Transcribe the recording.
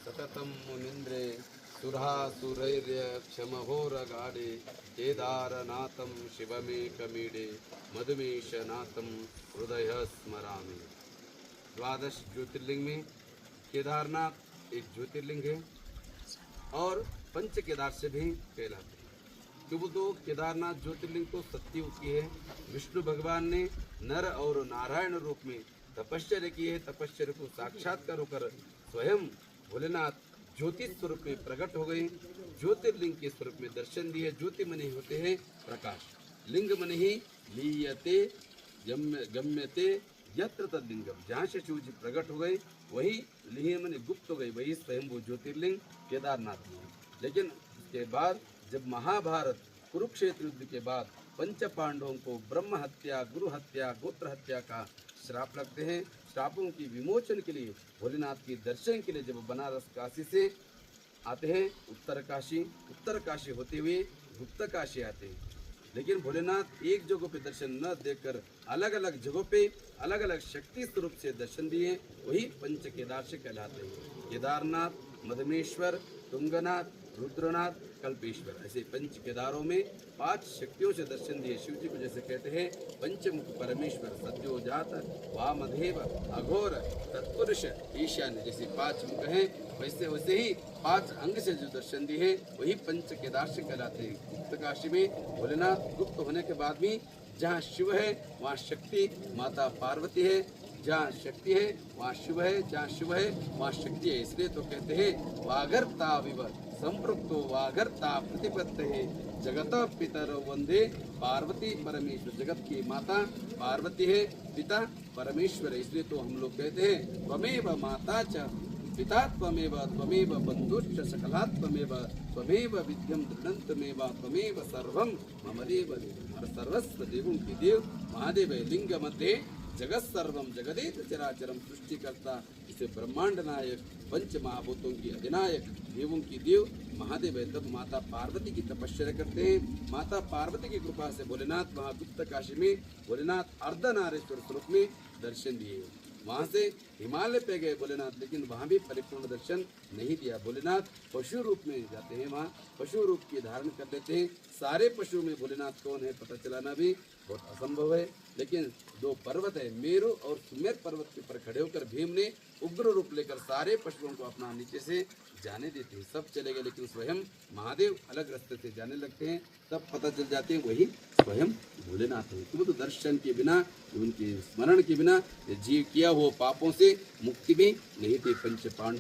सततं मुनीन्द्रे सुरासुरैर्यक्षमहोरगाढे केदारनाथं शिवमेकमीडे मधुमेशनाथं हृदय स्मरामि। द्वादश ज्योतिर्लिंग में केदारनाथ एक ज्योतिर्लिंग है और पंच केदार से भी कहलाते हैं। क्यों तो केदारनाथ ज्योतिर्लिंग तो सत्युग की है। विष्णु भगवान ने नर और नारायण रूप में तपश्चर्या की है। तपश्चर्या को साक्षात्कार होकर स्वयं भोलेनाथ ज्योति स्वरूप में प्रकट हो गए। ज्योतिर्लिंग के स्वरूप में दर्शन दिए। ज्योति मनि होते हैं प्रकाश, लिंग मनि ही लीयते गम्यते यत्र तद्लिंगम। जहाँ से शिव जी प्रकट हो गए वही लिंग मनि गुप्त हो गई, वही स्वयं वो ज्योतिर्लिंग केदारनाथ में है। लेकिन उसके बाद जब महाभारत कुरुक्षेत्र युद्ध के बाद पंच पांडवों को ब्रह्म हत्या, गुरु हत्या, गोत्र हत्या का श्राप लगते हैं। श्रापों की विमोचन के लिए भोलेनाथ के दर्शन के लिए जब बनारस काशी से आते हैं उत्तर काशी होते हुए गुप्त काशी आते हैं। लेकिन भोलेनाथ एक जगह पे दर्शन न देकर अलग अलग जगहों पे अलग अलग शक्ति स्वरूप से दर्शन दिए, वही पंच केदार से कहलाते हैं। केदारनाथ, मधमेश्वर, तुंगनाथ, रुद्रनाथ, कल्पेश्वर, ऐसे पंच केदारों में 5 शक्तियों से दर्शन दिए। शिव जी को जैसे कहते हैं पंचमुख परमेश्वर, सत्योजात, वामदेव, अघोर, तत्पुरुष, ईशान्य, जैसे 5 मुख हैं वैसे वैसे ही 5 अंग से जो दर्शन दिए हैं वही पंच केदार से कहलाते हैं। गुप्त काशी में भोलेनाथ गुप्त होने के बाद भी जहाँ शिव है वहाँ शक्ति माता पार्वती है, जहाँ शक्ति है वहाँ शिव है, जहाँ शिव है वहाँ शक्ति है। इसलिए तो कहते हैं वागर्ता विव संपृक्तो वागर्ता प्रतिपत्ति है जगत पितर वंदे पार्वती परमेश्वर। जगत की माता पार्वती है, पिता परमेश्वर है। इसलिए तो हम लोग कहते हैं त्वमेव माता च पिता त्वमेव त्वमेव बंधुश्च सकलात् त्वमेव त्वमेव विद्यं दृढन्तमेव त्वमेव सर्वं मम देव। और सर्वस्व देवों की देव महादेव है। लिंग मध्य जगत सर्वम जगदेत चराचरम, सृष्टिकर्ता, इसे ब्रह्मांड नायक, पंच महाभूतों की अधिनायक, देवों की देव महादेव है। तब माता पार्वती की तपस्या करते हैं। माता पार्वती की कृपा से भोलेनाथ वहाँ गुप्त काशी में भोलेनाथ अर्धनारेश्वर स्वरूप में दर्शन दिए। वहाँ से हिमालय पे गए भोलेनाथ, लेकिन वहाँ भी परिपूर्ण दर्शन नहीं दिया। भोलेनाथ पशु रूप में जाते हैं, वहाँ पशु रूप की धारण कर लेते हैं। सारे पशु में भोलेनाथ कौन है पता चलाना भी बहुत असंभव है। लेकिन 2 पर्वत है, मेरु और सुमेर पर्वत के ऊपर खड़े होकर भीम ने उग्र रूप लेकर सारे पशुओं को अपना नीचे से जाने देते हैं। सब चले गए लेकिन स्वयं महादेव अलग रास्ते से जाने लगते हैं। तब पता चल जाते हैं वही स्वयं भोलेनाथ है। तो दर्शन के बिना, उनके स्मरण के बिना जीव किया हुआ पापों से मुक्ति भी नहीं थी। पंच पांडव